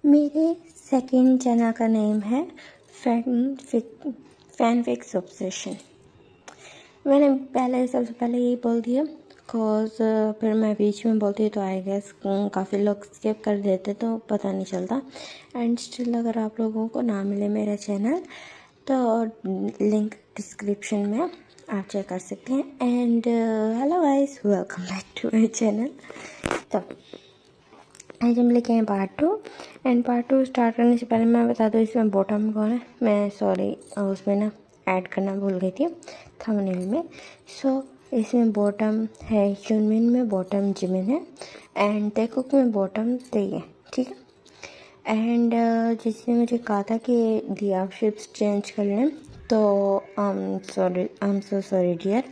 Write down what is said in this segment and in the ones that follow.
मेरे second channel का name है फैनफिक्स ऑब्सेशन। मैंने सबसे पहले यही बोल दिया बिकॉज फिर मैं बीच में बोलती तो आई गेस काफ़ी लोग स्किप कर देते तो पता नहीं चलता। एंड स्टिल अगर आप लोगों को ना मिले मेरा चैनल तो लिंक डिस्क्रिप्शन में आप चेक कर सकते हैं। And hello guys, welcome back to my channel. तो आज हम लेके आए पार्ट 2। एंड पार्ट 2 स्टार्ट करने से पहले मैं बता दूँ इसमें बॉटम कौन है। मैं सॉरी उसमें ना ऐड करना भूल गई थी थंबनेल में। सो इसमें बॉटम है यूनमिन में, बॉटम जिमिन है, एंड टेकुक में बॉटम ते है, ठीक है। एंड जिसने मुझे कहा था कि दी आप शिप्स चेंज कर लें तो I am so sorry dear,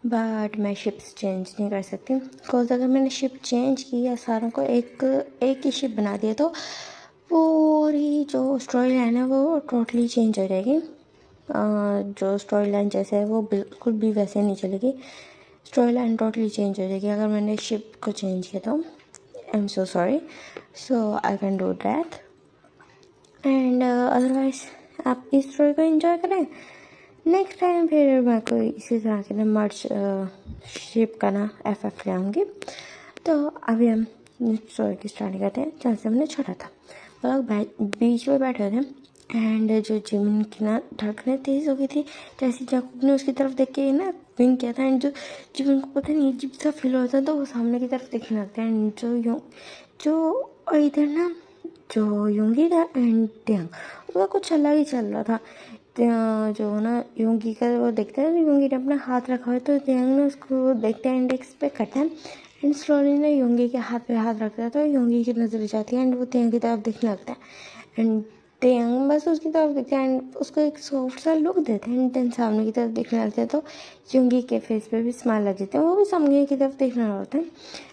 but मैं शिप्स चेंज नहीं कर सकती बिकॉज अगर मैंने शिप चेंज की या सारों को एक ही शिप बना दिया तो पूरी जो स्टोरी लाइन है वो टोटली चेंज हो जाएगी। जो स्टोरी लाइन जैसे है वो बिल्कुल भी वैसे नहीं चलेगी, स्टोरी लाइन टोटली चेंज हो जाएगी अगर मैंने शिप को चेंज किया तो। I am so sorry, so I can do that. And otherwise आप इस स्टोरी को एंजॉय करें। नेक्स्ट टाइम फिर मैं कोई इसी तरह के ना मर्ज शिप का ना एफ ले आऊँगी। तो अभी हम स्टोरी की स्टार्टिंग करते हैं जहाँ से हमने छोड़ा था। वो लोग बीच में बैठे थे एंड जो जिमिन की ना धड़कनें तेज़ हो गई थी जैसे जाकूब ने उसकी तरफ देख के ना विंक किया था। एंड जो जिमिन को पता नहीं अजीब सा फील होता तो वो सामने की तरफ देखने लगता है। एंड जो इधर ना जो योंगी था एंड टियांग उसका कुछ अलग ही चल रहा था। जो ना योंगी का वो देखता है, योंगी ने अपना हाथ रखा है तो टियांग ने उसको देखते हैं एंड एक्सपेक्ट करता है। एंड स्लोली ने योंगी के हाथ पे हाथ रखता है तो योंगी की नज़र जाती है एंड वो टियांग की तरफ देखने लगता है। एंड टियांग बस उसकी तरफ देखता है एंड उसको एक सॉफ्ट सा लुक देते हैं एंड सामने की तरफ देखने लगते हैं तो योंगी के फेस पे भी स्माइल लग जाते हैं, वो भी सामने की तरफ देखने लगते हैं।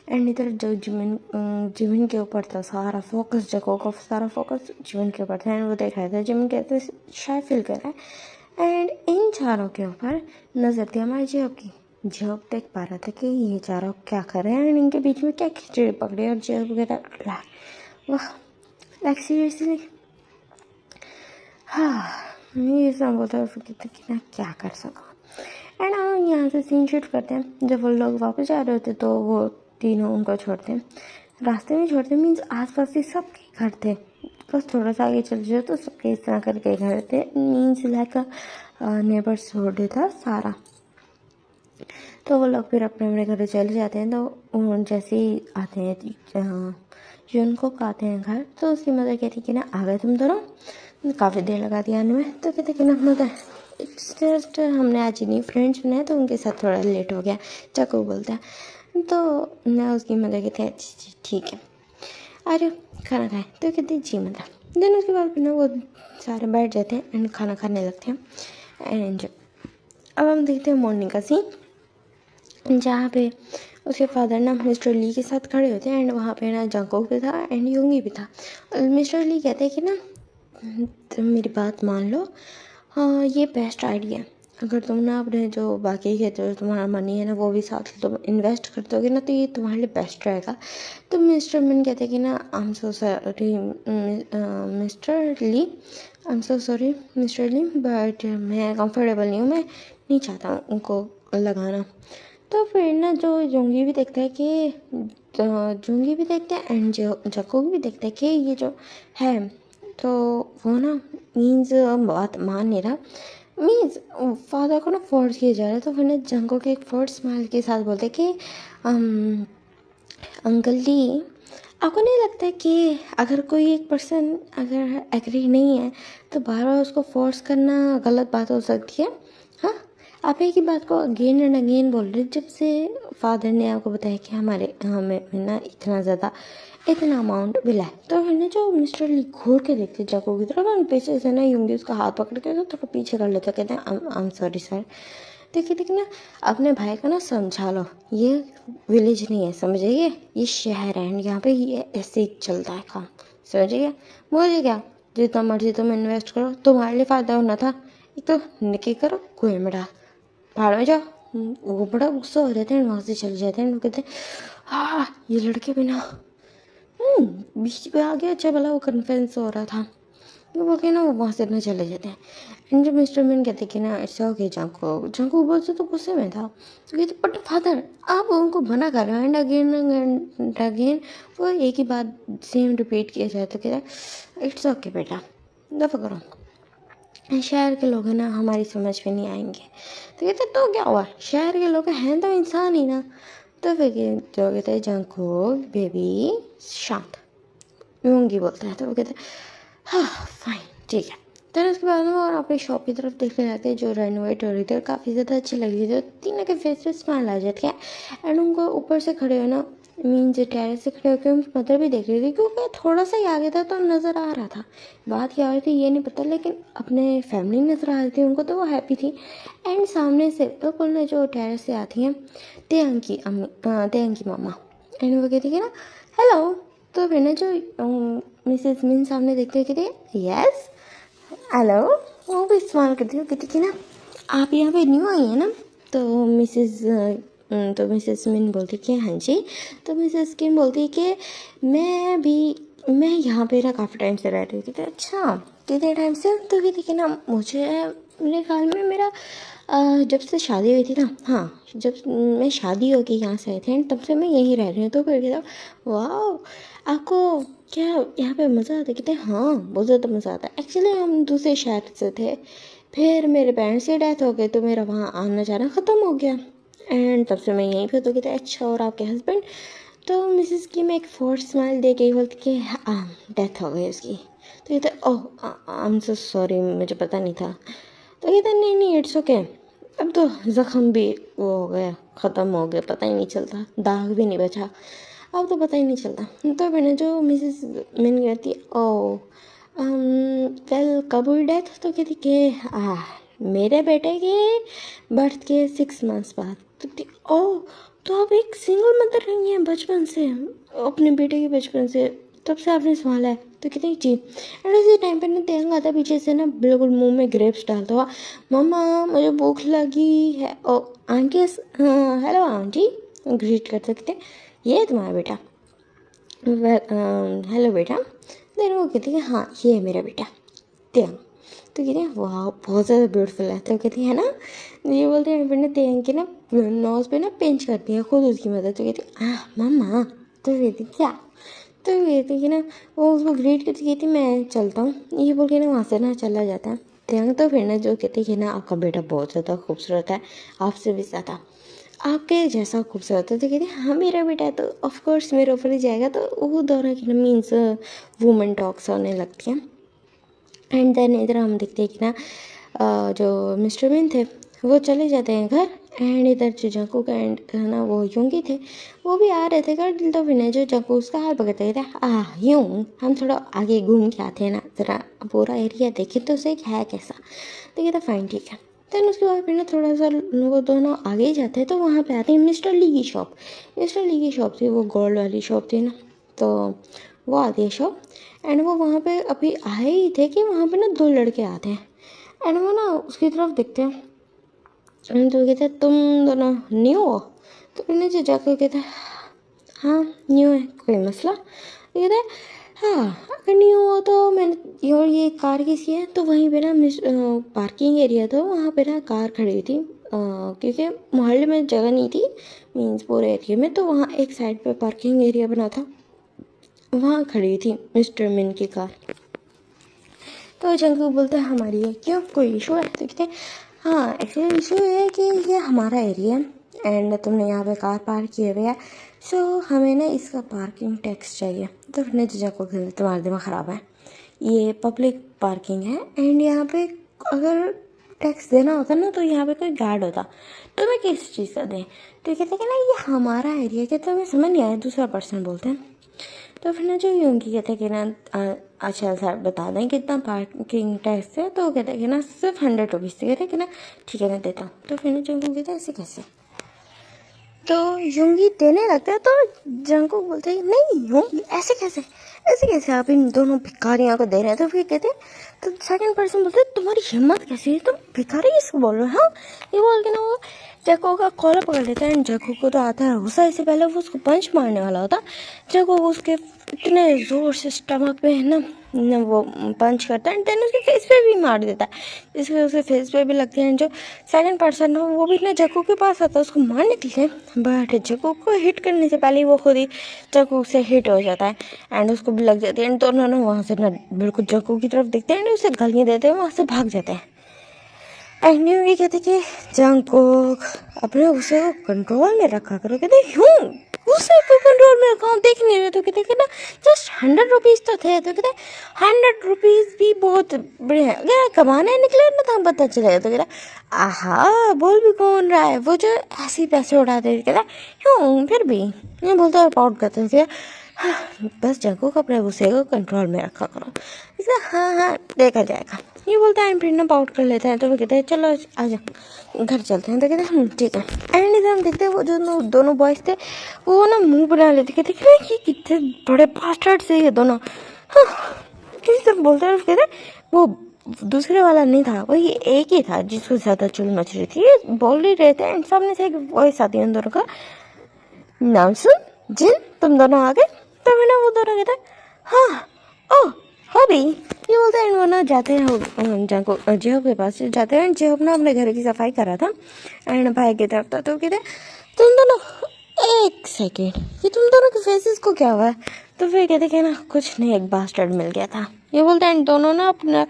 एंड इधर जो जिमिन के ऊपर था सारा फोकस, जगह का सारा फोकस जिमिन के ऊपर था एंड वो देख रहा था। जिमिन कहते शाय फील कर रहा है एंड इन चारों के ऊपर नजर थी हमारे जॉब की। जॉब देख पा रहा था कि ये चारों क्या कर रहे हैं एंड इनके बीच में क्या खिचड़ी पकड़ी। और जॉब कहता वाह लाइक सीरियसली, हाँ ये सब बोलता है कहते कि ना क्या कर सका। एंड हम यहाँ से सीन शूट करते हैं। जब वो लोग वापस जा रहे होते तो वो तीनों उनको छोड़ते हैं, रास्ते में छोड़ते मीन्स आसपास ही सबके घर थे, बस थोड़ा सा आगे चल जाओ तो सबके इस तरह करके घर थे। मीन्स लाइक नेबर्स होल्ड था सारा। तो वो लोग फिर अपने अपने घर चले जाते हैं। तो जैसे ही आते हैं जुनको आते हैं घर तो उसकी मदर कहती कि ना आ गए तुम दोनों, काफ़ी देर लगा दिया आने में। तो कहते कि ना मदर इट्स जस्ट हमने आज ही नहीं फ्रेंड्स बनाए तो उनके साथ थोड़ा लेट हो गया, चाकू बोलता है। तो ना उसकी मदर कहते हैं ठीक है अरे खाना खाएं, तो कहते जी मदर। देन उसके बाद फिर ना वो सारे बैठ जाते हैं एंड खाना खाने लगते हैं। एंड अब हम देखते हैं मॉर्निंग का सीन जहाँ पे उसके फादर ना मिस्टर ली के साथ खड़े होते हैं एंड वहाँ पे ना जंगकोक भी था एंड योंगी भी था। मिस्टर ली कहते हैं कि ना तुम मेरी बात मान लो, हाँ ये बेस्ट आइडिया है। अगर तुम ना अपने जो बाकी के जो तुम्हारा मनी है ना वो भी साथ तुम इन्वेस्ट कर दोगे ना तो ये तुम्हारे लिए बेस्ट रहेगा। तो मिस्टर मिन कहते हैं कि ना I am so sorry mister Lee, I am so sorry mister Lee, but मैं कंफर्टेबल नहीं हूँ, मैं नहीं चाहता हूँ उनको लगाना। तो फिर ना जो जोंगी भी देखता है कि जोंगी भी देखते हैं एंड जो जकोग भी देखता है कि ये जो है तो वो ना मीन्स बात मान नहीं रहा। मीन्स फादर को ना फोर्स किया जा रहा है। तो फिर ना जंगो के एक फोर्स स्माइल के साथ बोलते कि अंकल जी आपको नहीं लगता कि अगर कोई एक पर्सन अगर एग्री नहीं है तो बार बार उसको फोर्स करना गलत बात हो सकती है। हाँ आप एक ही बात को अगेन एंड अगेन बोल रहे जब से फादर ने आपको बताया कि हमें ना इतना अमाउंट मिला है। तो फिर ना जो मिस्टर ली घूर के देखते जाको की तरफ और पीछे से ना यूंगी उसका हाथ पकड़ के तो थोड़ा पीछे कर लेते कहते हैं आई एम सॉरी सर। देखिए लेकिन ना अपने भाई को ना समझा लो, ये विलेज नहीं है समझिए, ये शहर है एंड यहाँ पे ये ऐसे ही चलता है काम, समझिए। मुझे क्या जितना मर्जी तुम इन्वेस्ट करो, तुम्हारे लिए फ़ायदा होना था, एक तो निकी करो कुएं में डाल भाड़ में जाओ। वो बड़ा गुस्सा हो जाते हैं वहाँ से चले जाते हैं। लोग कहते हैं हाँ ये लड़के बिना बीच पे आ गया, अच्छा भला वो कन्फ्रेंस हो रहा था, वो बोल के ना वो वहाँ से ना चले जाते हैं। एंड जब मिस्टर मिन कहते कि ना इट्स ओके जांको, जांको ऊपर से तो गुस्से में था, तो कहते बट फादर आप उनको मना कर रहे हो, एंड अगेन वो एक ही बात सेम रिपीट किया जाए, तो कहता इट्स ओके बेटा दफा करो, शहर के लोग हैं ना हमारी समझ में नहीं आएंगे। तो कहते तो क्या हुआ, शहर के लोग हैं तो इंसान ही ना। तो फिर जो कहते हैं जांको बेबी शांत, यूंगी बोलता है। तो वो कहते हाँ फाइन ठीक है। फिर उसके बाद में और अपनी शॉप की तरफ देखने जाते हैं जो रेनोवेट हो रही थी और काफ़ी ज़्यादा अच्छी लग रही थी। तो तीनों के फेस पे स्माइल आ जाती है, एंड उनको ऊपर से खड़े हो ना मीन्स टेरेस से खड़े होकर उनकी मदर भी देख रही थी, क्योंकि थोड़ा सा ही आगे था तो नज़र आ रहा था। बात क्या हो रही थी ये नहीं पता, लेकिन अपने फैमिली नज़र आ रही थी उनको, तो वो हैप्पी थी। एंड सामने से बिल्कुल ना जो टेरेस से आती हैं तेयंग की मामा, एंड वो कहती है ना हेलो। तो फिर ना जो मिसेस मिन सामने देखते हुए कहती है यस हेलो, वो भी इस्तेमाल करती हो, कहती कि ना आप यहाँ पे न्यू आई है ना। तो मिसेस मिन बोलती कि हाँ जी। तो मिसेस किम बोलती कि मैं यहाँ पे ना काफ़ी टाइम से रह रही थी। तो अच्छा कितने टाइम से। तो कहती कि ना मुझे मेरे ख्याल में मेरा जब से शादी हुई थी ना, हाँ जब मैं शादी होके यहाँ से आई थी तब से मैं यहीं रह रही हूँ। तो फिर कहता वाह आपको क्या यहाँ पे मज़ा आता है। कहते हाँ बहुत ज़्यादा मज़ा आता है। एक्चुअली हम दूसरे शहर से थे, फिर मेरे पेरेंट्स की डेथ हो गई तो मेरा वहाँ आना जाना ख़त्म हो गया, एंड तब से मैं यहीं पे। तो कहते अच्छा और आपके हस्बैंड। तो मिसेस की मैं एक फोर्स स्माइल दे के बोलती कि डेथ हो गई उसकी। तो कहते ओह आई एम सो सॉरी मुझे पता नहीं था। तो कहते नहीं इट्स ओके, अब तो ज़ख्म भी वो हो गया ख़त्म हो गया, पता ही नहीं चलता, दाग भी नहीं बचा, अब तो पता ही नहीं चलता। तो मैंने जो मिसेस मिन कहती ओ वेल कब हुई डेथ। तो कहती कि मेरे बेटे के बर्थ के 6 मंथ्स बाद। तो कहती ओ तो आप एक सिंगल मदर रही हैं बचपन से, अपने बेटे के बचपन से, तब से आपने संभाला है। तो कहते हैं जी। एंड उसी टाइम पे ना तेंग आता पीछे से ना बिल्कुल मुंह में ग्रेप्स डालता हुआ मम्मा मुझे भूख लगी है। ओ आंटी हेलो आंटी ग्रीट कर सकते ये तुम्हारा बेटा, हेलो बेटा। देन वो कहती है हाँ ये है मेरा बेटा तेंग। तो कहते हैं वाह बहुत ज़्यादा ब्यूटीफुल है। तो कहती है ना ये बोलते हैं फिर ना तेंग के ना नोज़ पे ना पिंच करती है खुद उसकी मदद। तो कहती मम्मा। तो कहती क्या। तो कहती कि ना वो उसको ग्रीट करती कहती मैं चलता हूँ, ये बोल के ना वहाँ से ना चला जाता है तेंग। तो फिर ना जो कहती कि ना आपका बेटा बहुत ज़्यादा खूबसूरत है, आपसे भी ज़्यादा आपके जैसा खूबसूरत है। तो कहती हाँ मेरा बेटा है तो ऑफकोर्स मेरे ऊपर ही जाएगा। तो वो दोनों की ना मीन्स वुमेन टॉक्स होने लगती हैं। एंड देन इधर हम देखते हैं कि ना जो मिस्टर मिन थे वो चले जाते हैं घर, एंड इधर जो जंकू एंड ना वो यूंगी थे वो भी आ रहे थे घर। तो फिर जो जंकू उसका हाथ पकड़ते कहते यूं हम थोड़ा आगे घूम के आते हैं ना, ज़रा पूरा एरिया देखे तो सही है कैसा। तो कहता फाइन ठीक है। देन उसके बाद फिर ना थोड़ा सा वो दोनों आगे ही जाते हैं तो वहाँ पे आते हैं मिस्टर ली की शॉप। मिस्टर ली की शॉप थी वो गोल्ड वाली शॉप थी ना, तो वो आती है शॉप। एंड वो वहाँ पे अभी आए ही थे कि वहाँ पे ना 2 लड़के आते हैं, एंड वो ना उसकी तरफ देखते हैं। एंड तो कहते हैं तुम दोनों न्यू हो। तो उन्हें जो जाकर कहते हैं हाँ न्यू है कोई मसला। तो कहते हैं हाँ अगर न्यू हो तो मैंने और ये कार किसकी है। तो वहीं पे ना पार्किंग एरिया था, वहाँ पे ना कार खड़ी हुई थी क्योंकि मोहल्ले में जगह नहीं थी मीन्स पूरे एरिया में, तो वहाँ एक साइड पे पार्किंग एरिया बना था, वहाँ खड़ी थी मिस्टर मिन की कार। तो जंकू बोलते हैं हमारी है क्यों कोई इशू है। तो कहते हैं हाँ एक्चुअली इशू है कि ये हमारा एरिया है एंड तुमने यहाँ पे कार पार्क किए हुए है, सो हमें ना इसका पार्किंग टैक्स चाहिए। तो फिर जंकू कहते तुम्हारा दिमाग ख़राब है, ये पब्लिक पार्किंग है एंड यहाँ पे अगर टैक्स देना होता ना तो यहाँ पे कोई गार्ड होता, तो मैं किस चीज़ का दें। तो कहते हैं कि ना ये हमारा एरिया के, तो हमें समझ नहीं आया दूसरा पर्सन बोलते हैं। तो फिर ना जो यूंगी कहते हैं कि ना अच्छा सर बता दें कितना पार्किंग टैक्स है। तो कहते हैं कि ना सिर्फ 100 रुपीज़। कहते हैं कि ना ठीक है मैं देता हूँ। तो फिर ना जंकू कहते हैं ऐसे कैसे। तो यूंगी देने लगता है तो जंकू बोलते हैं नहीं यूंगी ऐसे कैसे आप इन दोनों भिखारियों को दे रहे हैं। तो फिर कहते हैं तो सेकंड पर्सन बोलते हैं तुम्हारी हिम्मत कैसी है, तुम भिखारी किसको बोल रहे हो। हाँ ये बोल के ना वो जको का कॉलर पकड़ लेता है एंड जको को तो आता है गुस्सा। इससे पहले वो उसको पंच मारने वाला होता, जको उसके इतने ज़ोर से स्टमक पे है ना वो पंच करता है एंड देन उसके फेस पे भी मार देता है, जिससे उसके फेस पे भी लगते हैं। जो सेकंड पर्सन हो वो भी ना जको के पास आता है उसको मारने के लिए, बट जको को हिट करने से पहले वो खुद ही जको से हिट हो जाता है एंड उसको भी लग जाती है एंड दोनों ना वहाँ से ना बिल्कुल जको की तरफ देखते हैं एंड उसे गालियाँ देते हैं, वहाँ से भाग जाते हैं। एंड ये कहते कि जंगकोक अपने गुस्से को कंट्रोल में रखा करो। कहते क्यों गुस्से को कंट्रोल में रखा, देख नहीं रहे? तो कहते कि ना जस्ट 100 रुपीज़ तो थे। तो कहते 100 रुपीज़ भी बहुत बड़े हैं, अगर कमाने निकले ना तो हम पता चलेगा। तो कहता आहा बोल भी कौन रहा है, वो जो ऐसे ही पैसे उड़ाते। कहता क्यों फिर भी ये बोलते और पाउट करते थे। हाँ, बस जंगकोक अपने गुस्से को कंट्रोल में रखा करो। इसलिए हाँ देखा जाएगा ये बोलता है एंड फिर ना पाउट कर लेता है। तो वो कहते हैं चलो आजा घर चलते हैं। तो कहते हैं ठीक है। एंड इधर हम देखते हैं वो जो दोनों बॉयज़ थे वो ना मुंह बना लेते, कहते कि कितने बड़े बास्टर्ड से ये दोनों। हाँ किसी तरह बोलते हैं। कहते वो दूसरे वाला नहीं था, वही एक ही था जिसको ज़्यादा चुल मच रही थी। ये बोल ही रहे थे एंड सामने से एक वॉइस आती है उन दोनों का, नाम सुन जिन तुम दोनों आ गए। तो फिर ना वो दोनों कहते हाँ ओह हॉबी ये बोलते हैं। वो ना जाते हैं जाको जेहब के पास जाते हैं। जेहब ना अपने घर की सफाई कर रहा था एंड भाई की तरफ था। तो कहते तुम दोनों एक सेकेंड ये तुम दोनों के फेसेस को क्या हुआ है? तो फिर कहते कि ना कुछ नहीं एक बास्टर्ड मिल गया था। ये बोलते हैं दोनों ना अपना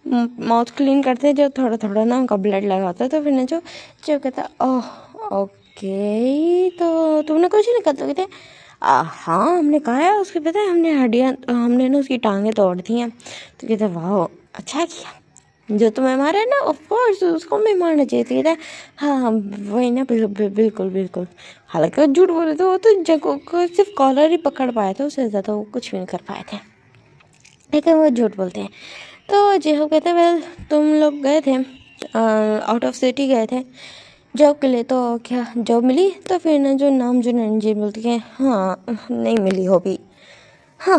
माउथ क्लीन करते हैं, जो थोड़ा थोड़ा ना उनका ब्लड लगा होता है। तो फिर ना जो कहता ओह ओके तो तुमने कुछ नहीं कहा? तो कहते हाँ हमने कहा है उसके, पता है हमने हड्डियाँ हमने ना उसकी टांगें तोड़ दी हैं। तो कहते वाह अच्छा किया, जो तुम्हें मारा है ना ऑफ कोर्स उसको भी मारना चाहिए। तो कहता हाँ वही ना बिल्कुल बिल्कुल। हालांकि वो झूठ बोले थे, वो तो जगह को सिर्फ कॉलर ही पकड़ पाए थे, उससे ज़्यादा वो कुछ भी नहीं कर पाए थे, लेकिन वो झूठ बोलते हैं। तो जेहो कहते वेल तुम लोग गए थे आउट ऑफ सिटी गए थे जॉब के लिए, तो क्या जॉब मिली? तो फिर ना जो नाम जो जी बोलती है हाँ नहीं मिली हो भी। हाँ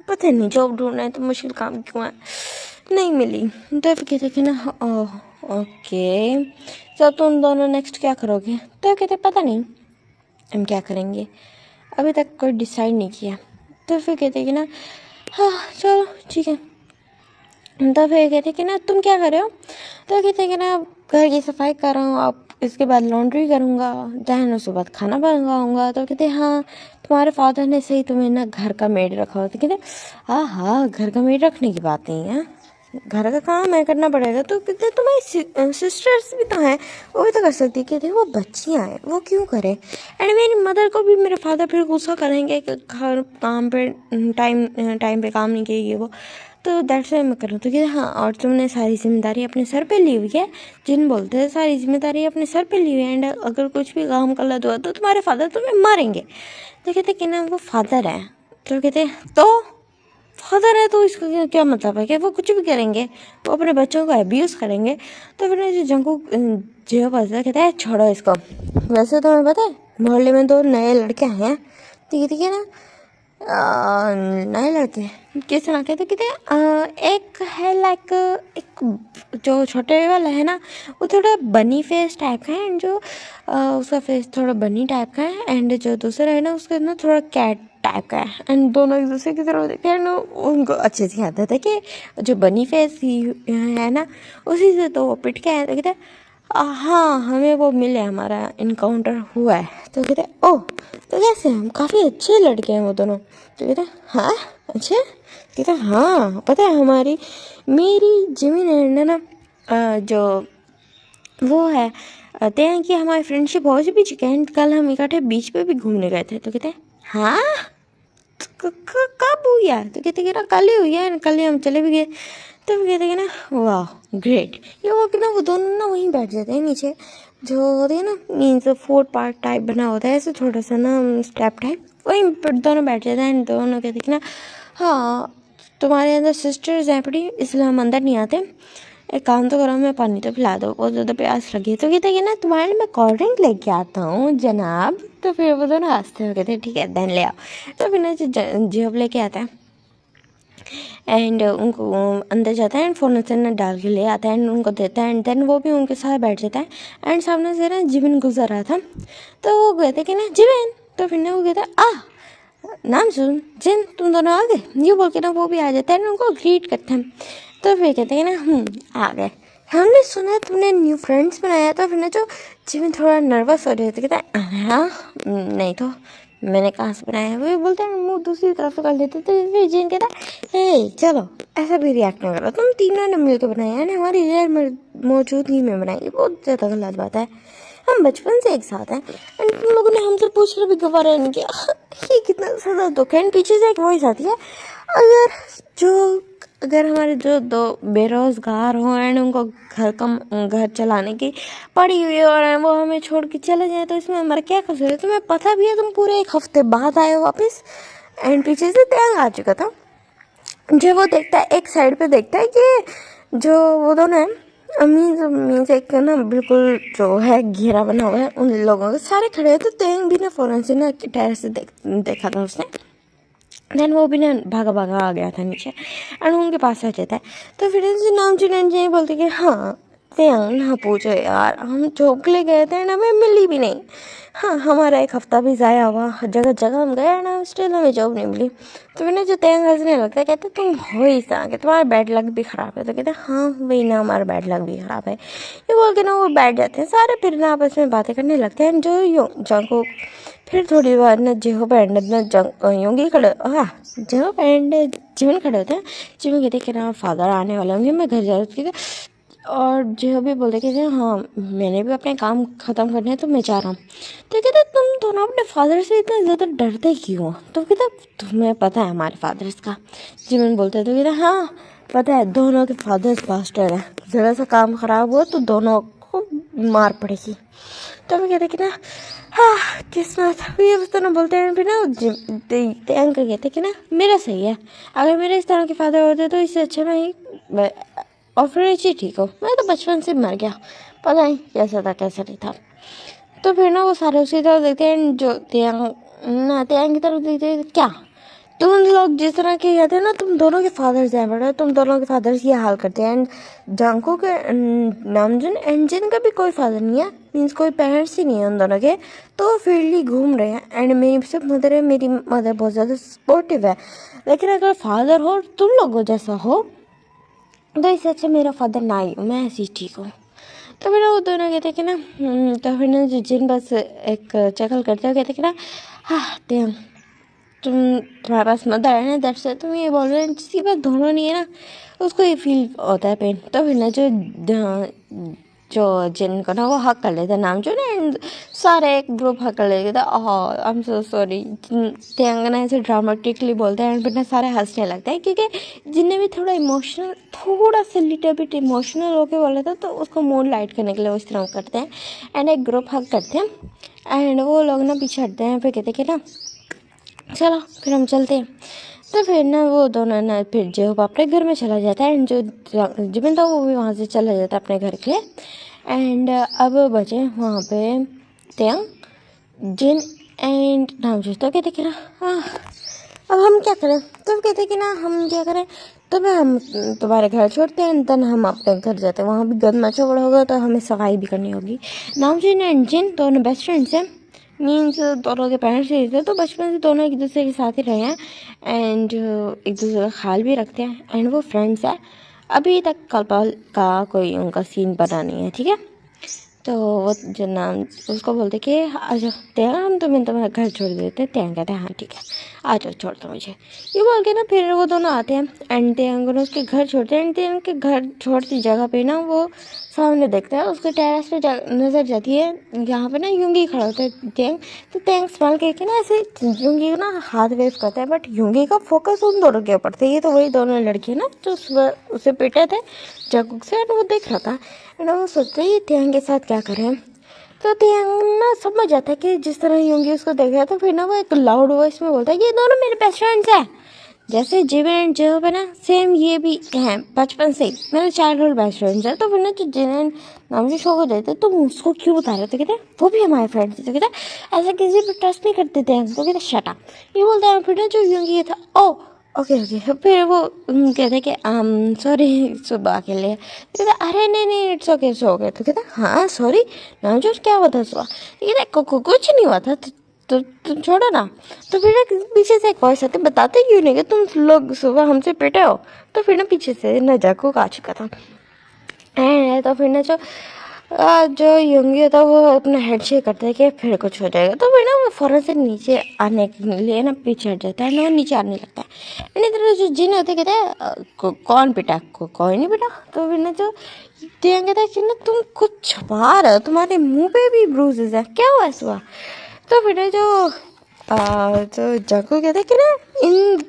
पता नहीं जॉब ढूंढना है तो मुश्किल काम क्यों है, नहीं मिली। तो फिर कहते कि ना ओके तो तुम दोनों नेक्स्ट क्या करोगे? तो कहते पता नहीं हम क्या करेंगे, अभी तक कोई डिसाइड नहीं किया। तो फिर कहते कि ना हाँ चलो ठीक है। तो फिर कहते कि ना तुम क्या कर रहे हो? तो कहते कि ना घर की सफाई कर रहा हूँ, अब इसके बाद लॉन्ड्री करूँगा, दैन उसके बाद खाना बनाऊँगा। तो कहते हाँ तुम्हारे फादर ने सही तुम्हें ना घर का मेड रखा हो। तो कहते हाँ घर का मेड रखने की बात नहीं है, घर का काम है करना पड़ेगा। तो कहते तुम्हारी सिस्टर्स भी तो हैं वो भी तो कर सकती है। कहते वो बच्चियाँ हैं वो क्यों करें? एंड मेरी मदर को भी मेरे फादर फिर गुस्सा करेंगे कि घर काम पे टाइम पे काम नहीं किएगी वो, तो दैट्स वाई मैं करूँ। तो कहते हाँ और तुमने सारी जिम्मेदारी अपने सर पे ली हुई है, जिन बोलते हैं सारी जिम्मेदारी अपने सर पे ली हुई है एंड अगर कुछ भी काम गलत हुआ तो तुम्हारे फादर तुम्हें मारेंगे। तो कहते कि ना वो फादर है। तो कहते तो फादर है तो इसका क्या मतलब है कि वो कुछ भी करेंगे, वो अपने बच्चों को अब्यूज़ करेंगे। तो फिर जो जंगकोक जो बचता कहता है छोड़ो इसको, वैसे तो हमें पता है मोहल्ले में 2 नए लड़के हैं। ठीक है ना नए लड़के किस तरह के? तो कहते एक है लाइक एक जो छोटे वाला है ना वो थोड़ा बनी फेस टाइप का है एंड जो उसका फेस थोड़ा बनी टाइप का है एंड जो दूसरा है ना उसका ना थोड़ा कैट टाइप का है एंड दोनों एक दूसरे की तरफ देखते हैं ना उनको अच्छे से आदत है कि जो बनी फेस है ना उसी से तो वो पिट के आए। तो कहते हाँ हमें वो मिले, हमारा इनकाउंटर हुआ है। तो कहते ओह तो कैसे हम काफ़ी अच्छे लड़के हैं वो दोनों। तो कहते हाँ अच्छे? कहते हाँ पता है हमारी मेरी ज़मीन है ना जो वो है कहते हैं कि हमारी फ्रेंडशिप हो चुकी है। कल हम इकट्ठे बीच पे भी घूमने गए थे। तो कहते हैं हाँ कब हुई है? तो कहते कि ना कल ही हुई है, कल ही हम चले भी गए। तो कहते कि ना वाह ग्रेट। ये वो कि ना वो दोनों ना वहीं बैठ जाते हैं नीचे, जो होती है ना मीन्स 4 पार्ट टाइप बना होता है ऐसे थोड़ा सा ना स्टेप टाइप, वहीं पर दोनों बैठ जाते हैं। दोनों कहते कि ना हाँ तुम्हारे अंदर सिस्टर्स हैं पड़ी इसलिए हम अंदर नहीं आते, एक काम तो करो हमें पानी तो पिला दो, बहुत ज़्यादा प्यास लगी है। तो कहते कि ना तुम्हारे लिए मैं कोल्ड ड्रिंक लेके आता हूँ जनाब। तो फिर वो दोनों हंसते हुए कहते ठीक है देन ले आओ। तो फिर ना जेब लेके आता है एंड उनको अंदर जाता है एंड फ़ोन से ना डाल के ले आता है एंड उनको देता है एंड देन वो भी उनके साथ बैठ जाता है एंड सामने से ना जिमिन गुजर रहा था तो वो कहते कि ना जिमिन, तो फिर ना वो कहता आ नाम सुन जिन, तुम दोनों आ गए, ये बोल के ना वो भी आ जाता है एंड उनको ग्रीट करते हैं। तो फिर कहते हैं ना आ गए, हमने सुना तुमने न्यू फ्रेंड्स बनाया। तो फिर ना जो जिमिन थोड़ा नर्वस हो रहे थे, कहता है हाँ नहीं तो मैंने कहाँ से बनाया है, वो बोलते हैं मुँह दूसरी तरफ से कर लेते। तो फिर जिन कहता है हे चलो ऐसा भी रिएक्ट ना करो, तुम तीनों ने मिलकर बनाया है ना, हमारी गैर मौजूदगी में बनाई, ये बहुत ज़्यादा गलत बात है, हम बचपन से एक साथ हैं एंड तुम लोगों ने हमसे पूछना भी गवारा नहीं किया। ये कितना ज़्यादा दुख है। एंड पीछे से एक वॉइस आती है, अगर हमारे जो दो बेरोज़गार हों एंड उनको घर चलाने की पड़ी हुई है और वो हमें छोड़ के चले जाए तो इसमें हमारा क्या कसूर है, तुम्हें पता भी है तुम पूरे 1 हफ्ते बाद आए हो वापस। एंड पीछे से त्यांग आ चुका था। जब वो देखता है एक साइड पे देखता है कि जो वो दोनों हैं मीन्स एक ना बिल्कुल जो है घेरा बना हुआ है उन लोगों के सारे खड़े हैं। तो तेंग भी ना फ़ौरन से ना टेरेस से देखा था उसने। देन वो भी ना भागा भागा आ गया था नीचे एंड उनके पास आ जाता है। तो फिर उनसे नाम चुनने बोलते कि हाँ तेंग ना पूछो यार, हम जॉब के लिए गए थे एंड हमें मिली भी नहीं। हाँ हमारा 1 हफ्ता भी ज़ाया हुआ, जगह जगह हम गए एंड स्टिल हमें जॉब नहीं मिली। तो फिर ना जो तेंग हंसने लगता है, कहते तुम हो ही सा कि तुम्हारा बैड लक भी ख़राब है। तो कहते हाँ वही ना, हमारा बैड लक भी ख़राब है। ये बोल के ना वो बैठ जाते हैं सारे, फिर ना आपस में बातें करने लगते हैं। जो जंगकुक फिर थोड़ी बार ना जेहो एंड ना योंगी खड़े हाँ जेहो एंड जिमिन खड़े होते हैं। जिमिन कहते कि ना फादर आने वाले होंगे, मैं घर जा रही थी। और जो भी बोलते कि हाँ मैंने भी अपने काम ख़त्म करने हैं तो मैं जा रहा हूँ। तो कहते तुम दोनों अपने फादर से इतना ज़्यादा डरते क्यों हो? तो कहते तुम्हें पता है हमारे फादर्स का? जिमिन बोलते तो कहते हाँ पता है, दोनों के फादर्स बास्टर्ड है, ज़रा सा काम ख़राब हुआ तो दोनों को मार पड़ेगी। तो मैं कहते कि ना हाँ किस्मत, ये उस दोनों बोलते हैं। फिर ना अंकल कहते कि ना मेरा सही है, अगर मेरे इस तरह के फादर होते तो इससे अच्छा मैं ऑर्फनेज ही ठीक हो, मैं तो बचपन से मर गया, पता नहीं कैसा था कैसा नहीं था। तो फिर ना वो सारे उसी तरफ देखते हैं, जो त्यांग की तरफ देखते हैं, क्या तुम लोग जिस तरह के कहते हैं ना तुम दोनों के फादर्स हैं बेटा, तुम दोनों के फादर्स ये हाल करते हैं। एंड जांको के नामजुन एंड जिन का भी कोई फादर नहीं है, मीन्स कोई पेरेंट्स ही नहीं है उन दोनों के, तो फ्रीली घूम रहे हैं। एंड मेरी सिर्फ मदर है, मेरी मदर बहुत ज़्यादा सपोर्टिव है, लेकिन अगर फादर हो तुम लोगों जैसा हो तो इससे अच्छा मेरा फादर ना ही, मैं ऐसी ठीक हूँ। तो फिर वो दोनों कहते कि ना तो फिर ना जिन बस एक चकल करते हो, कहते कि ना हाँ तुम्हारे पास मदर है ना, दर से तुम ये बोल रहे हैं, जिसके पास दोनों नहीं है ना उसको ये फील होता है पेन। तो फिर ना जो जिनको ना वो हक कर लेते नाम जो ना एंड सारे एक ग्रुप हक कर लेते थे। आई एम सो सॉरी, तेलंगाना ऐसे ड्रामेटिकली बोलते हैं। फिर ना सारे हंसने लगते हैं, क्योंकि जिन्हें भी थोड़ा सा लिटिल बिट इमोशनल होके बोला था तो उसको मूड लाइट करने के लिए वो इस तरह करते हैं एंड एक ग्रुप हक करते हैं एंड वो लोग ना पीछे हटते हैं। फिर कहते कि ना चलो फिर हम चलते हैं। तो फिर ना वो दोनों ना फिर जो अपने घर में चला जाता है एंड जो जिमिन था वो भी वहाँ से चला जाता है अपने घर के लिए। एंड अब बचे वहाँ पे त्यांग जिन एंड नामजू। तो कहते कि ना अब हम क्या करें? तो कहते कि ना हम क्या करें, तो मैं हम तुम्हारे घर छोड़ते हैं, देन हम अपने घर जाते हैं, वहाँ भी गंद मचोड़ होगा तो हमें सफाई भी करनी होगी। नामजुन एंड जिन दोनों बेस्ट फ्रेंड्स हैं, मीन्स दोनों के पेरेंट्स ही थे, तो बचपन से दोनों एक दूसरे के साथ ही रहे हैं एंड एक दूसरे का ख्याल भी रखते हैं एंड वो फ्रेंड्स है। अभी तक कपल का कोई उनका सीन बना नहीं है, ठीक है। तो वो जो नाम उसको बोलते कि आ जाओ त्यांग, हम तुम्हारा घर छोड़ देते हैं। त्यांग कहते हैं हाँ ठीक है आ जाओ छोड़ दो मुझे, ये बोल के ना फिर वो दोनों आते हैं एंड त्यांग ने उसके घर छोड़ते हैं। एंड त्यांग के घर छोड़ती जगह पे ना वो सामने देखता है, उसके टेरेस पे नज़र जाती है, यहाँ पे ना यूंगी खड़ा होता है त्यांग। तो त्यांग स्माइल करके ना ऐसे यूंगी को ना हाथ वेव करता है, बट यूंगी का फोकस उन दोनों के ऊपर थे। ये तो वही दोनों लड़कियाँ ना जो सुबह उसे पीटे थे जगुक से, वो देख रहा था एंड वो सोचते ही त्यांग के साथ क्या करें। तो त्यांग ना समझ जाता है कि जिस तरह यूंगी उसको देख रहा था, फिर ना वो एक लाउड वॉइस में बोलता है ये दोनों मेरे बेस्ट फ्रेंड्स हैं, जैसे जिमिन एंड जो है ना सेम ये भी हैं, बचपन से ही मेरे चाइल्डहुड बेस्ट फ्रेंड्स हैं। तो फिर ना जो जिन नाम से शो हो जाते तुम उसको क्यों बता रहे? तो कहते वो भी हमारे फ्रेंड्स हैं। तो कहते ऐसा किसी पर ट्रस्ट नहीं करते थे। तो कहते शट अप, ये बोलते हैं। फिर ना जो यूंगी था ओ ओके ओके फिर वो कहते कि सॉरी सुबह के लिए, कहते अरे नहीं नहीं इट्स ओके इट्स ओके, तो कहता हाँ सॉरी ना जो क्या हुआ था सुबह, कहते कुछ नहीं हुआ था, तो तुम छोड़ो ना। तो फिर ना पीछे से एक वॉइस आती, बताते क्यों नहीं कि तुम लोग सुबह हमसे पिटे हो। तो फिर ना पीछे से ना जाकू आ चुका था एंड तो फिर ना जो योंगी होता है वो अपना हेड शेक करता है कि फिर कुछ हो जाएगा। तो फिर ना वो फ़ौरन से नीचे आने के लिए ना पीछे हट जाता है ना, वो नीचे आने लगता है। इन्हीं तरह जो जिन होते कहते हैं कौन पिटा कोई नहीं पिटा। तो फिर ना जो टियांग कहता है कि ना तुम कुछ छुपा रहे हो, तुम्हारे मुंह पे भी ब्रूजेस है, क्या हुआ इस हुआ। तो फिर ना जो जग्गू कहते हैं कि ना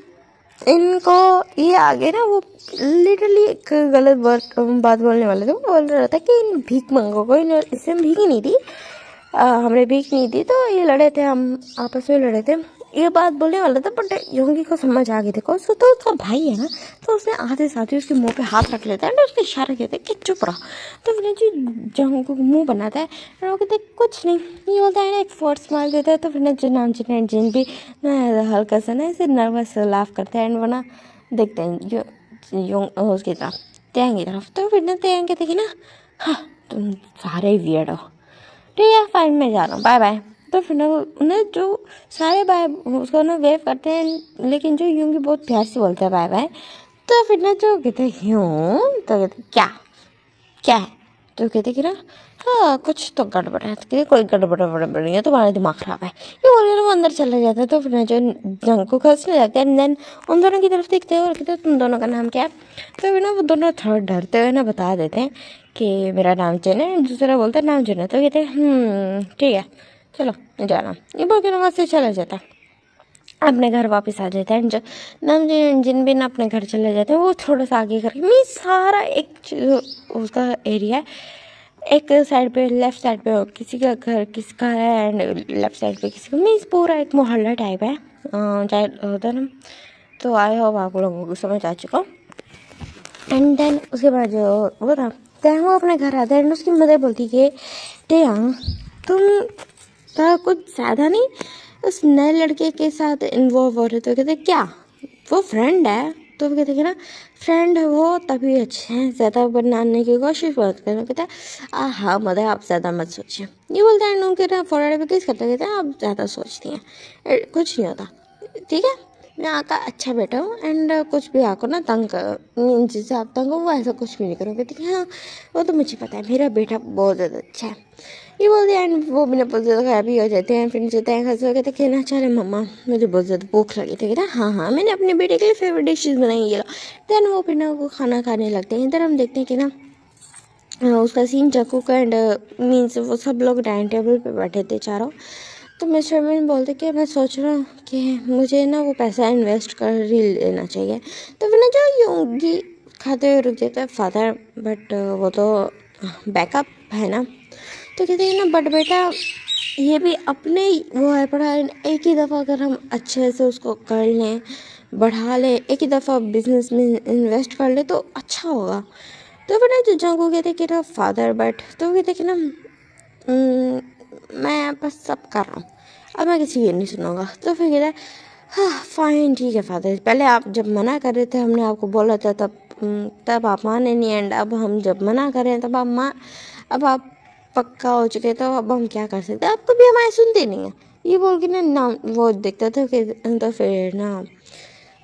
इनको ये आगे ना वो लिटरली एक गलत बात बोलने वाले थे। वो बोल रहा था कि इन भीख मंगो को, इन इससे भीख ही नहीं दी, हमने भीख नहीं दी, तो ये लड़े थे, हम आपस में लड़े थे, ये बात बोलने वाला था। बट योंगी को समझ आ गई थी कौन, तो उसका भाई है ना, तो उसने आधे साथ ही उसके मुंह पे हाथ रख लेता है ना, उसके इशारा कहते हैं कि चुप रहो। तो फिर जो जंग को मुंह बनाता है और वो कहते कुछ नहीं, ये बोलता है ना, एक फोर्थ स्माइल देता है। तो फिर ना जो नामचीन एंड जिन भी ना हल्का सा ना ऐसे नर्वस लाफ करते हैं एंड वो ना देखते हैं जो उसकी तरफ, त्यांग की तरफ। तो फिर ना त्यांग कहते कि ना हाँ तुम सारे वियर्ड हो, ठीक है फाइन मैं जा रहा हूँ, बाय बाय। तो फिर ना उन्हें जो सारे बाय उसको ना वेव करते हैं, लेकिन जो यूंगी बहुत प्यार से बोलता है बाय बाय। तो फिर ना जो कहते हैं यूँ, तो कहते क्या क्या है, तो कहते कि ना हाँ कुछ तो गड़बड़ है। तो कहते कोई गड़बड़ नहीं है, तुम्हारा दिमाग खराब है, ये बोल के ना वो अंदर चला जाता है। तो फिर ना जो जंग को खसने लगता है एंड देन उन दोनों की तरफ देखते हैं और कहते हैं तुम दोनों का नाम क्या है। तो फिर ना वो दोनों थोड़ा डरते हुए ना बता देते हैं कि मेरा नाम जन है, दूसरा बोलता है नाम जन है। तो कहते हैं ठीक है चलो जाना, ये बोल के ना वहाँ से चला जाता है, अपने घर वापस आ जाता है। एंड जो नाम जिन भी ना अपने घर चले जाते हैं, वो थोड़ा सा आगे करके मीन सारा एक उसका एरिया है, एक साइड पे लेफ्ट साइड पे किसी का घर किसका है एंड लेफ्ट साइड पे किसी का, मीन्स पूरा एक मोहल्ला टाइप है चाहे होता ना। तो आई होप आप लोगों को समझ आ चुका। एंड देन उसके बाद जो वो था तैंग, वो अपने घर आता है एंड उसकी मदर बोलती कि टेयांग तुम कुछ ज़्यादा नहीं उस नए लड़के के साथ इन्वॉल्व हो रहे। तो कहते क्या वो फ्रेंड है। तो वो कहते कि ना फ्रेंड है वो तभी अच्छे हैं, ज़्यादा बनाने की कोशिश मत करना। कहता है हाँ मदर आप ज़्यादा मत सोचिए, ये बोलते हैं उनके ना फॉरवर्ड पे किस करते, कहते हैं आप ज़्यादा सोचती हैं, कुछ नहीं होता, ठीक है मैं आपका अच्छा बेटा हूँ एंड कुछ भी आपको ना तंग मीन जिससे आप तंग हो वो ऐसा कुछ भी नहीं करोगे। कहते हैं हाँ वो तो मुझे पता है, मेरा बेटा बहुत ज़्यादा अच्छा है, ये बोलते हैं एंड वो बिना बहुत ज़्यादा हैप्पी हो जाते हैं। फिर नीचे तय हंस कहते कहना चाह रहे मम्मा मुझे बहुत ज़्यादा भूख लगी थी। कहता हाँ हाँ मैंने अपने बेटे के लिए फेवरेट डिशेज़ बनाई, ये लो। देन वो फिर ना वो खाना खाने लगते हैं। इधर हम देखते हैं कि ना उसका सीन चाकू का एंड मीन्स वो सब लोग डाइनिंग टेबल पे बैठे थे चारों। तो मिस्टर मिन बोलते कि मैं सोच रहा हूँ कि मुझे ना वो पैसा इन्वेस्ट कर ही लेना चाहिए। तो फिर ना जो योंगी खाते हुए रुक जाता है फादर, बट वो तो बैकअप है ना। तो कहते हैं ना बट बेटा ये भी अपने वो है पढ़ा, एक ही दफ़ा अगर हम अच्छे से उसको कर लें बढ़ा लें, एक ही दफ़ा बिजनेस में इन्वेस्ट कर ले तो अच्छा होगा। तो फिर ना जो जंगू कहते कि ना फादर बट, तो कहते कि ना मैं बस सब कर रहा हूँ, अब मैं किसी की नहीं सुनूंगा। तो फिर कहता है हाँ फाइन ठीक है फादर, पहले आप जब मना कर रहे थे हमने आपको बोला था तब आप माने नहीं, एंड अब हम जब मना कर रहे हैं तब अब आप पक्का हो चुके तो अब हम क्या कर सकते हैं, आप कभी हमारे सुनते नहीं हैं, ये बोल के ना वो देखता था कि तो फिर ना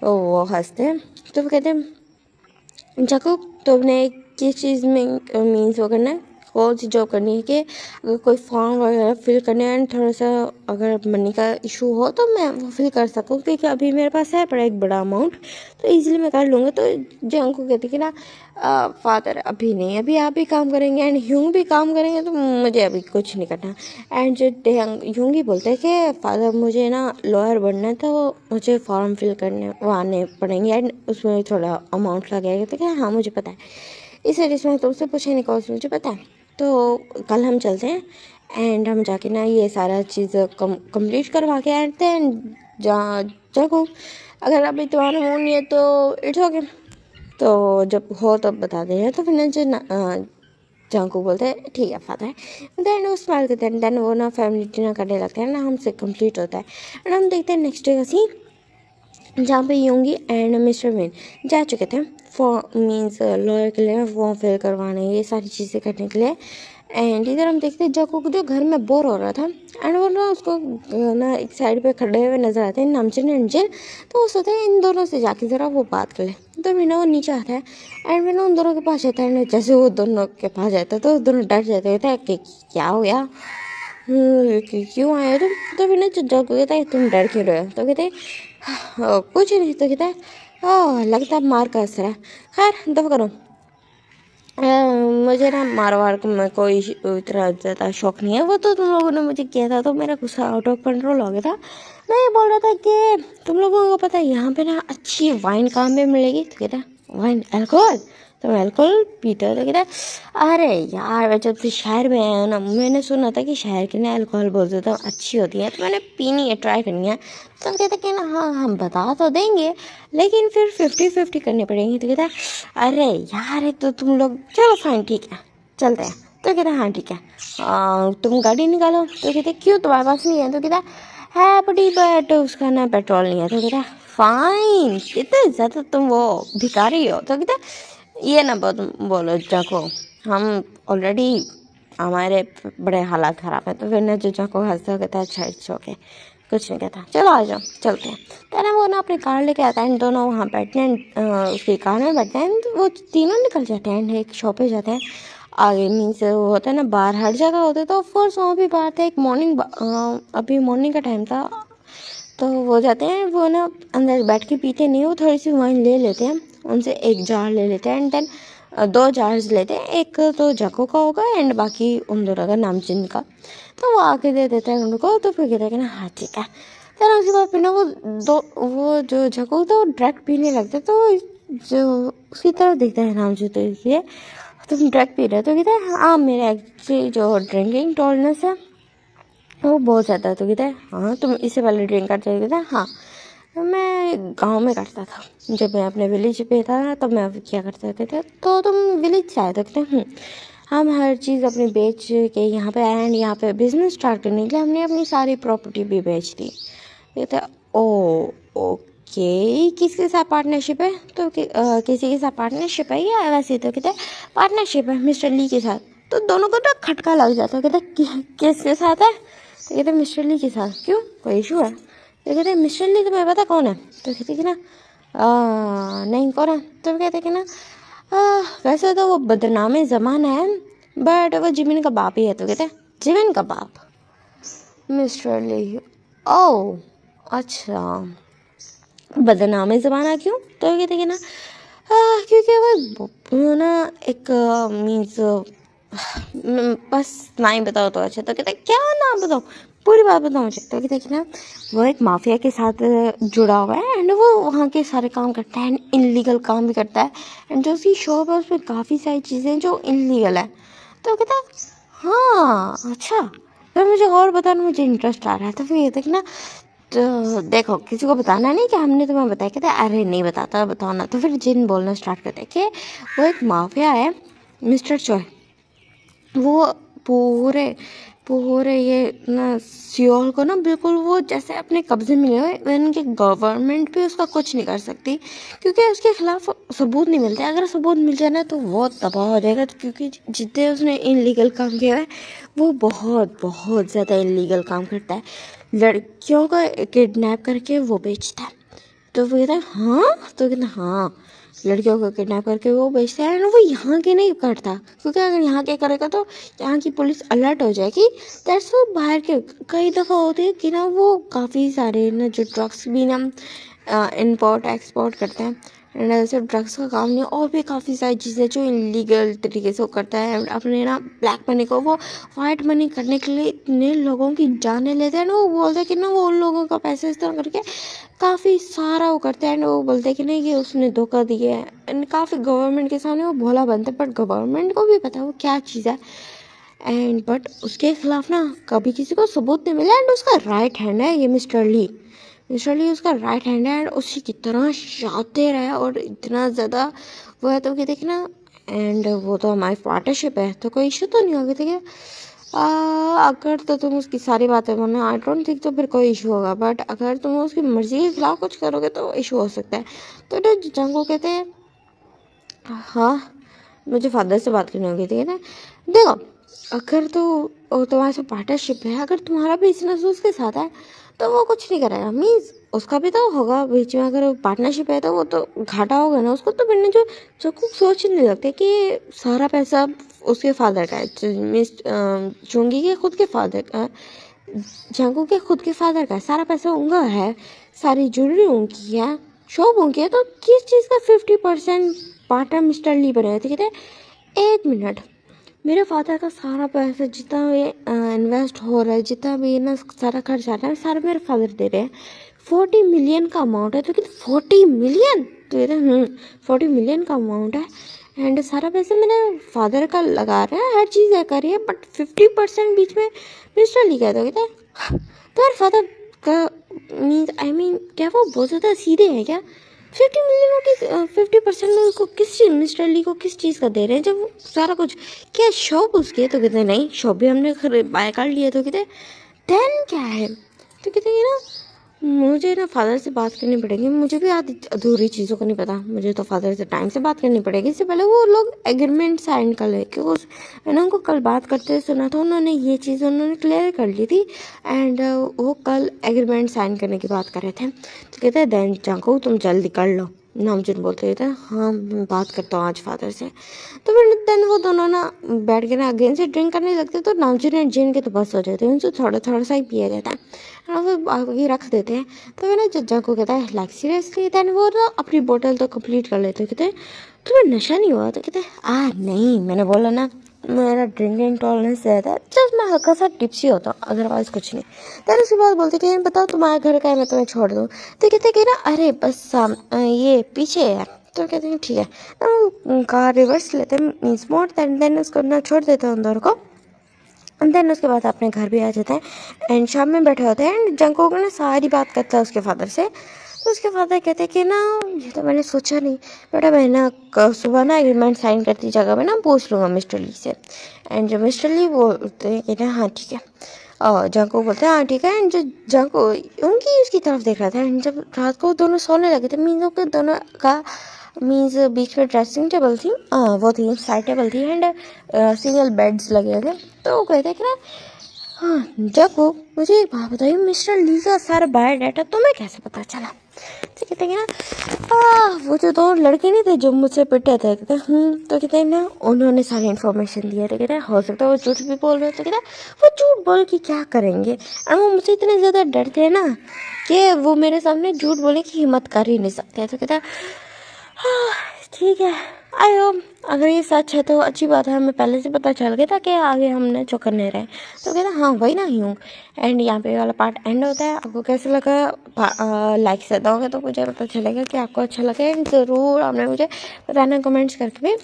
वो हंसते हैं। तो वो कहते हैं जाको तो अपने किस चीज़ में मीन्स वो करना है, कौन सी जॉब करनी है कि अगर कोई फॉर्म वगैरह फिल करने एंड थोड़ा सा अगर मनी का इशू हो तो मैं वो फिल कर सकूँ, क्योंकि अभी मेरे पास है पड़ा एक बड़ा अमाउंट, तो इजीली मैं कर लूँगा। तो जंग को कहती कि ना फादर अभी नहीं, अभी आप भी काम करेंगे एंड ह्यूंग भी काम करेंगे, तो मुझे अभी कुछ नहीं करना। एंड जो ह्यूंग ही बोलते हैं कि फादर मुझे ना लॉयर बनना है तो मुझे फॉर्म फिल करने वो आने पड़ेंगे एंड उसमें थोड़ा अमाउंट लगेगा। तो क्या हाँ मुझे पता है, इस वजह से मैं तुमसे पूछे नहीं कौन मुझे पता है। तो कल हम चलते हैं एंड हम जाके ना ये सारा चीज़ कंप्लीट करवा के आते हैं। जाको अगर अभी तुम्हारा मूड नहीं है तो इट्स ओके, तो जब हो तब बता दे रहे। तो फिर जो जाको बोलते हैं ठीक है फादर, देन वो स्माइल करते हैं, देन वो ना फैमिली डिनर करने लगते हैं ना, हमसे कंप्लीट होता है एंड हम देखते हैं नेक्स्ट डे का सीन। जहाँ पे योंगी एंड मिस्टर विन जा चुके थे फॉर्म मीन्स लॉयर के लिए फॉर्म फिल करवाने, ये सारी चीज़ें करने के लिए। एंड इधर हम देखते हैं जको जो घर में बोर हो रहा था एंड वो ना उसको ना एक साइड पे खड़े हुए नजर आते हैं नामचीन एंड जिन। तो वो सोचते हैं इन दोनों से जाके ज़रा वो बात कर ले। तो बिना वो नीचे आता है एंड बिना उन दोनों के पास जाता है एंड जैसे वो दोनों के पास जाता है तो दोनों डर जाते हैं कि क्या हो गया, क्यों आए तुम। तो बिना जग कहता है तुम डर क्यों रहे हो। तो कहते कुछ नहीं। तो कहता है लगता है मार का असर है। खैर दफा करो, मुझे ना मारवाड़ में कोई इतना ज़्यादा शौक नहीं है। वो तो तुम लोगों ने मुझे किया था तो मेरा गुस्सा आउट ऑफ कंट्रोल हो गया था। मैं ये बोल रहा था कि तुम लोगों को पता है यहाँ पे ना अच्छी वाइन कहाँ पे मिलेगी। तो कहता वाइन अल्कोहल, तुम अल्कोहल पीते हो। तो कहता अरे यार मैं जब से शहर में आया ना मैंने सुना था कि शहर की ना अल्कोहल बहुत ज़्यादा अच्छी होती है तो मैंने पीनी है, ट्राई करनी है। तो कहते कि ना हाँ हम बता तो देंगे लेकिन फिर 50-50 करनी पड़ेगी। तो कहता अरे यार तो तुम लोग चलो फाइन ठीक है चलते हैं। तो कहता हाँ ठीक है, तुम गाड़ी निकालो। तो कहते क्यों तुम्हारे पास नहीं है। तो कहता है बड़ी बट उसका ना पेट्रोल नहीं है। तो कहता फाइन, इतने ज़्यादा तुम वो भिखारी हो। तो कहता ये ना बोलो जाको, हम ऑलरेडी हमारे बड़े हालात ख़राब है। तो फिर ना जो जाको हंसता कहता है अच्छा इट्स ओके, कुछ नहीं कहता, चलो आ जाओ चलते हैं। तो ना वो ना अपनी कार लेके आता है, दोनों वहाँ बैठते हैं, उसकी कार में बैठते हैं। तो वो तीनों निकल जाते हैं, एक शॉप पे जाते हैं आगे मीन्स वो होता है ना बाहर हर जगह होते। तो ऑफकोर्स वहाँ भी बाहर था एक मॉर्निंग, अभी मॉर्निंग का टाइम था। तो वो जाते हैं, वो ना अंदर बैठ के पीते नहीं, वो थोड़ी सी वाइन ले लेते हैं उनसे, एक जार ले लेते हैं एंड देन 2 जार्स लेते हैं, एक तो जको का होगा एंड बाकी उन दोनों का नामचीन का। तो वो आके दे देता है उनको। तो फिर कहते हैं कि ना हाँ ठीक है। फिर उसके बाद फिर ना वो जो जको था वो डायरेक्ट पीने लगता है। तो जो उसकी तरफ देखता है नामचीन, तो इसलिए तुम डायरेक्ट पी रहे हो। तो कहते हैं हाँ मेरे एक्चुअली जो ड्रिंकिंग टॉलरेंस है वो बहुत ज़्यादा है। तो कहते हैं हाँ तुम इससे पहले ड्रिंक करते थे। हाँ मैं गांव में करता था, जब मैं अपने विलेज पे था ना तब मैं क्या करता था। तो तुम विलेज से आए। तो कहते हैं हम हर चीज़ अपनी बेच के यहाँ पे आए एंड यहाँ पे बिजनेस स्टार्ट करने के लिए हमने अपनी सारी प्रॉपर्टी भी बेच दी। कहते हैं ओ ओके, किसके साथ पार्टनरशिप है। तो किसी के साथ पार्टनरशिप है या वैसे। तो कहते हैं पार्टनरशिप है मिस्टर ली के साथ। तो दोनों को ना खटका लग जाता है, कहते किसके साथ है। तो कहते मिस्टर ली के साथ, क्यों कोई इशू है। तो कहते मिस्टर ली तुम्हें पता कौन है। तो कहते कि ना नहीं कौन है। तो कहते कि ना वैसे तो वो बदनाम ज़माना है बट वो जिमिन का बाप ही है। तो कहते जिमिन का बाप मिस्टर ली, ओ अच्छा बदनाम ज़माना क्यों। तो कहते कि ना क्योंकि वो ना एक मीन्स बस ना ही बताओ तो अच्छा। तो कहते क्या ना बताओ, पूरी बात बताओ मुझे। तो कहते कि ना वो एक माफिया के साथ जुड़ा हुआ है एंड वो वहाँ के सारे काम करता है एंड इनलीगल काम भी करता है एंड जो उसकी शॉप है उसमें काफ़ी सारी चीज़ें जो इनलीगल है। तो कहता हाँ अच्छा, फिर मुझे और बताना, मुझे इंटरेस्ट आ रहा है। तो फिर कहते कि ना तो देखो किसी को बताना नहीं कि हमने तुम्हें बताया। कहते अरे नहीं बताता, बताओ ना। तो फिर जिन बोलना स्टार्ट करते कि वो एक माफिया है मिस्टर चॉय, वो पूरे पूरे ये ना सियोल को ना बिल्कुल वो जैसे अपने कब्जे में ले, इनकी गवर्नमेंट भी उसका कुछ नहीं कर सकती क्योंकि उसके खिलाफ सबूत नहीं मिलते। अगर सबूत मिल जाए ना तो वो तबाह हो जाएगा। तो क्योंकि जितने उसने इनलीगल काम किया है वो बहुत बहुत ज़्यादा इनलीगल काम करता है, लड़कियों को किडनैप करके वो बेचता है। तो वो कहता है हाँ। तो कहता हाँ लड़कियों को किडनैप करके वो बेचता है ना, वो यहाँ के नहीं करता क्योंकि अगर यहाँ के करेगा तो यहाँ की पुलिस अलर्ट हो जाएगी। दैट्स वो बाहर के कई दफ़ा होते हैं कि ना वो काफ़ी सारे ना जो ड्रग्स भी ना इंपोर्ट एक्सपोर्ट करते हैं एंड ऐसे ड्रग्स का काम नहीं और भी काफ़ी सारी चीज़ें जो इलीगल तरीके से वो करता है। अपने ना ब्लैक मनी को वो वाइट मनी करने के लिए इतने लोगों की जानें लेते हैं ना। वो बोलते हैं कि ना वो उन लोगों का पैसा इस्तेमाल करके काफ़ी सारा वो करते हैं एंड वो बोलते हैं कि नहीं कि उसने धोखा दिया है एंड काफ़ी गवर्नमेंट के सामने वो भोला बनता है बट गवर्नमेंट को भी पता है वो क्या चीज़ है एंड बट उसके खिलाफ ना कभी किसी को सबूत नहीं मिला एंड उसका राइट हैंड है ये मिस्टर ली। मिस्टर ली उसका राइट हैंड है एंड उसी की तरह शातिर है और इतना ज़्यादा वो है। तो कहते कि ना एंड वो तो हमारी पार्टनरशिप है तो कोई इशू तो नहीं होगा। ठीक है अगर तो तुम उसकी सारी बातें मानो, आई डोंट थिंक तो फिर कोई इशू होगा, बट अगर तुम उसकी मर्जी के खिलाफ कुछ करोगे तो इशू हो सकता है। तो ना जंगू कहते हैं हाँ मुझे फादर से बात करनी होगी, ठीक है ना। देखो अगर तो तुम्हारे साथ पार्टनरशिप है, अगर तुम्हारा बिजनेस उसके साथ है तो वो कुछ नहीं करेगा, मीन्स उसका भी तो होगा बीच में। अगर पार्टनरशिप है तो वो तो घाटा होगा ना उसको। तो मैंने जो कुछ सोच नहीं लगता कि सारा पैसा उसके फादर का है, मिस चुंगी के खुद के फादर का, जंगू के खुद के फादर का सारा पैसा उनका है, सारी ज्वेलरी उनकी है, शॉप उनकी है। तो किस चीज़ का 50% पार्टनर मिस्टर ली बने थे। कहते 1 मिनट, मेरे फादर का सारा पैसा जितना भी इन्वेस्ट हो रहा है, जितना भी ना सारा खर्च आ रहा है, सारा मेरे फादर दे रहे हैं। 40 मिलियन का अमाउंट है। तो कहते 40 मिलियन, तो कहते 40 मिलियन का अमाउंट है एंड सारा पैसा मेरे फादर का लगा रहा है, हर चीज़ है कर रही है, बट 50% बीच में मिस्टर ली गया। तो कहता है तुम्हारे फादर का मीन्स आई मीन क्या वो बहुत ज़्यादा सीधे हैं क्या? 50 मिलियन की 50% में उसको किस चीज़, मिस्टर ली को किस चीज़ का दे रहे हैं जब वो सारा कुछ क्या शॉप उसकी है? तो कहते नहीं शॉप भी हमने बाय कर लिया। तो कहते देन क्या है? तो कहते हैं ना मुझे ना फादर से बात करनी पड़ेगी, मुझे भी आधी अधूरी चीज़ों का नहीं पता, मुझे तो फादर से टाइम से बात करनी पड़ेगी। इससे पहले वो लोग एग्रीमेंट साइन कर ले, क्योंकि मैंने उनको कल बात करते हुए सुना था, उन्होंने ये चीज़ उन्होंने क्लियर कर ली थी एंड वो कल एग्रीमेंट साइन करने की बात कर रहे थे। तो कहते हैं देन चाको तुम जल्दी कर लो, नामचीन बोलते थे हाँ मैं बात करता हूँ आज फादर से। तो फिर देन वो दोनों ना बैठ के ना अगेन से ड्रिंक करने लगते। तो नामचीन एंड जिन के तो बस हो जाते हैं, उनसे थोड़ा थोड़ा सा ही पिया जाता है और वो आगे रख देते हैं। तो फिर ना जज्जा को कहता है लाइक सीरियसली, देन वो ना अपनी बोतल तो कंप्लीट कर लेते। कहते हैं तुम्हें नशा नहीं हुआ? तो कहते हैं नहीं, मैंने बोला ना मेरा ड्रिंकिंग टॉलरेंस ज़्यादा है, जस्ट मैं हल्का सा टिप्सी होता हूँ, अदरवाइज़ कुछ नहीं। देन उसके बाद बोलते कि बताओ तुम्हारे घर का है, मैं तुम्हें छोड़ दूँ। तो कहते कि ना अरे बस ये पीछे है। तो कहते हैं ठीक है, तो कार रिवर्स लेते हैं मीन्स मोड़, देन उसको ना छोड़ देते हैं उन दोनों को। देन उसके बाद अपने घर भी आ जाते हैं एंड शाम में बैठे होते हैं एंड जंगकोक ना सारी बात करता है उसके फादर से। तो उसके फादर कहते हैं कि ना ये तो मैंने सोचा नहीं बेटा, मैं ना सुबह ना एग्रीमेंट साइन करती जगह में ना पूछ लूँगा मिस्टर ली से। एंड जो मिस्टर ली बोलते हैं कि ना हाँ ठीक है, और जंगकोक बोलते हैं हाँ ठीक है। एंड जो जंगकोक उनकी उसकी तरफ देख रहा था एंड जब रात को दोनों सोने लगे थे, मीन्स के दोनों का मीन्स बीच में ड्रेसिंग टेबल थी, वो थी साइड टेबल थी एंड सिंगल बेड्स लगे थे। तो वो कहते कि ना हाँ जब वो मुझे एक बात बताइए, मिस्टर ली का सारा बायोडाटा तुम्हें कैसे पता चला? तो कहते हैं ना वो जो दो लड़के नहीं थे जो मुझसे पिटे थे, कहते तो कहते हैं ना उन्होंने सारी इन्फॉर्मेशन दी है। तो कहते हैं हो सकता है वो झूठ भी बोल रहे हो। तो कहते हैं वो झूठ बोल के क्या करेंगे, और वो मुझसे इतने ज़्यादा डरते हैं ना कि वो मेरे सामने झूठ बोलने की हिम्मत कर ही नहीं सकते। तो कहता हाँ ठीक है, आई होप अगर ये सच है तो अच्छी बात है, हमें पहले से पता चल गया था कि आगे हमने चौकन नहीं रहे। तो कहता हाँ वही ना ही हूँ। एंड यहाँ पे वाला पार्ट एंड होता है। आपको कैसा लगा लाइक से दोगे तो मुझे पता चलेगा कि आपको अच्छा लगे एंड ज़रूर आपने मुझे बताना कमेंट्स करके भी।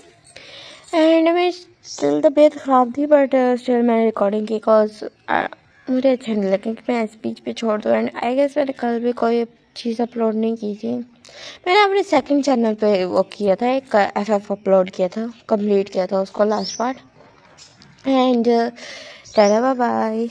एंड मैं स्टिल तबीयत ख़राब थी बट स्टिल मैंने रिकॉर्डिंग की बिकॉज मुझे अच्छा नहीं लगा कि मैं स्पीच पे छोड़ दूँ। एंड आई गेस मैंने कल भी कोई चीज़ अपलोड नहीं की थी, मैंने अपने सेकंड चैनल पे वो किया था, एक FF अपलोड किया था, कंप्लीट किया था उसको last part. And tata bye bye.